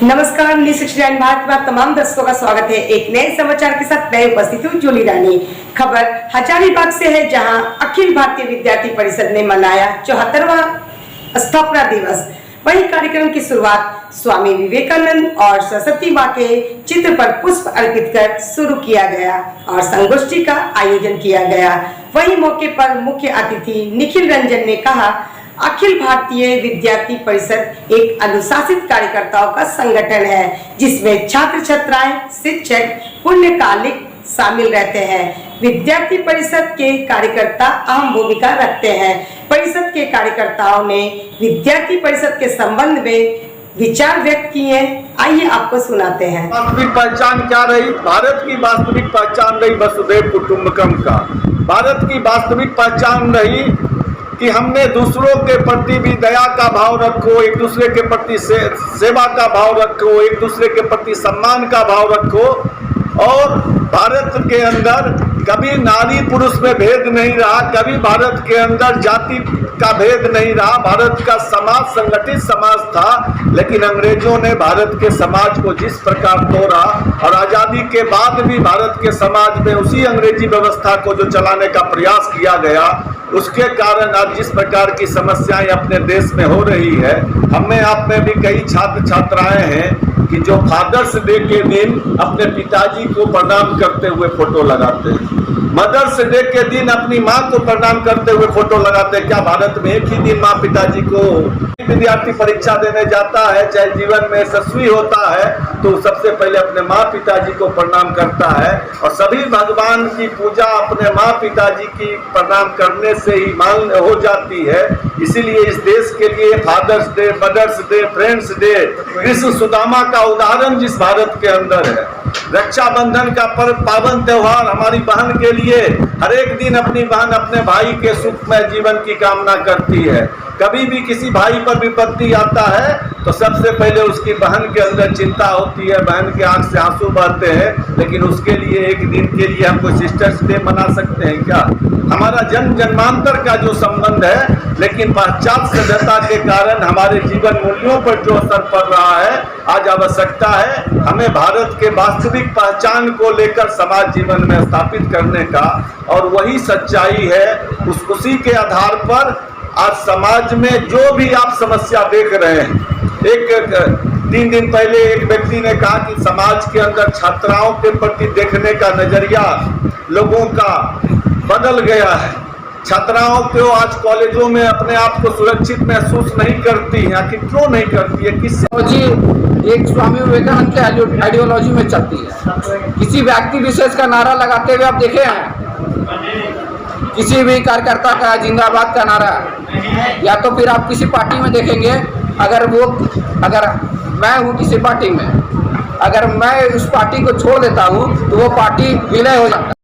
नमस्कार, न्यूज़ भारत में तमाम दर्शकों का स्वागत है। एक नए समाचार के साथ मैं उपस्थित हूँ जोली रानी। खबर हजारीबाग से है, जहां अखिल भारतीय विद्यार्थी परिषद ने मनाया 74वां स्थापना दिवस। वहीं कार्यक्रम की शुरुआत स्वामी विवेकानंद और सरस्वती मां के चित्र पर पुष्प अर्पित कर शुरू किया गया और संगोष्ठी का आयोजन किया गया। वहीं मौके पर मुख्य अतिथि निखिल रंजन ने कहा, अखिल भारतीय विद्यार्थी परिषद एक अनुशासित कार्यकर्ताओं का संगठन है, जिसमें छात्र छात्राएं, शिक्षक, पुण्यकालिक शामिल रहते हैं। विद्यार्थी परिषद के कार्यकर्ता अहम भूमिका रखते हैं। परिषद के कार्यकर्ताओं ने विद्यार्थी परिषद के संबंध में विचार व्यक्त किए। आइए आपको सुनाते हैं। वास्तविक पहचान क्या रही? भारत की वास्तविक पहचान रही वसुधैव कुटुंबकम का। भारत की वास्तविक पहचान रही कि हमने दूसरों के प्रति भी दया का भाव रखो, एक दूसरे के प्रति सेवा का भाव रखो, एक दूसरे के प्रति सम्मान का भाव रखो। और भारत के अंदर कभी नारी पुरुष में भेद नहीं रहा, कभी भारत के अंदर जाति का भेद नहीं रहा। भारत का समाज संगठित समाज था, लेकिन अंग्रेजों ने भारत के समाज को जिस प्रकार तोड़ा और आज़ादी के बाद भी भारत के समाज में उसी अंग्रेजी व्यवस्था को जो चलाने का प्रयास किया गया, उसके कारण आज जिस प्रकार की समस्याएं अपने देश में हो रही है। हमें आप में भी कई छात्र छात्राएं हैं कि जो फादर्स डे के दिन अपने पिताजी को प्रणाम करते हुए फोटो लगाते हैं, मदर्स डे के दिन अपनी माँ को प्रणाम करते हुए फोटो लगाते हैं। क्या भारत में एक ही दिन माँ पिताजी को? विद्यार्थी परीक्षा देने जाता है, चाहे जीवन में यशस्वी होता है, तो सबसे पहले अपने माँ पिताजी को प्रणाम करता है। और सभी भगवान की पूजा अपने माँ पिताजी की प्रणाम करने से ही मान हो जाती है। इसीलिए इस देश के लिए Father's Day, Mother's Day, Friends Day, Krishna Sudama का उदाहरण जिस भारत के अंदर है। रक्षाबंधन का पर्व, पावन त्योहार हमारी बहन के लिए हर एक दिन अपनी बहन अपने भाई के सुखमय जीवन की कामना करती है। कभी भी किसी भाई पर विपत्ति आता है तो सबसे पहले उसकी बहन के अंदर चिंता होती है, बहन के आंख से आंसू बहते हैं। लेकिन उसके लिए एक दिन के लिए हम कोई सिस्टर्स डे मना सकते हैं क्या? हमारा जन्म जन्मांतर का जो संबंध है, लेकिन पाश्चात्य सभ्यता के कारण हमारे जीवन मूल्यों पर जो असर पड़ रहा है, आज आवश्यकता है हमें भारत के वास्तविक पहचान को लेकर समाज जीवन में स्थापित करने का। और वही सच्चाई है, उसी के आधार पर आज समाज में जो भी आप समस्या देख रहे हैं। 3 दिन पहले एक व्यक्ति ने कहा कि समाज के अंदर छात्राओं के प्रति देखने का नजरिया लोगों का बदल गया है। छात्राओं को आज कॉलेजों में अपने आप को सुरक्षित महसूस नहीं करती है। आखिर क्यों नहीं करती है? किससे? एक स्वामी विवेकानंद के आइडियोलॉजी में चलती है। किसी व्यक्ति विशेष का नारा लगाते हुए आप देखे हैं? किसी भी कार्यकर्ता का जिंदाबाद का नारा, या तो फिर आप किसी पार्टी में देखेंगे, अगर मैं हूँ किसी पार्टी में, अगर मैं उस पार्टी को छोड़ देता हूँ तो वो पार्टी विलय हो जाता है।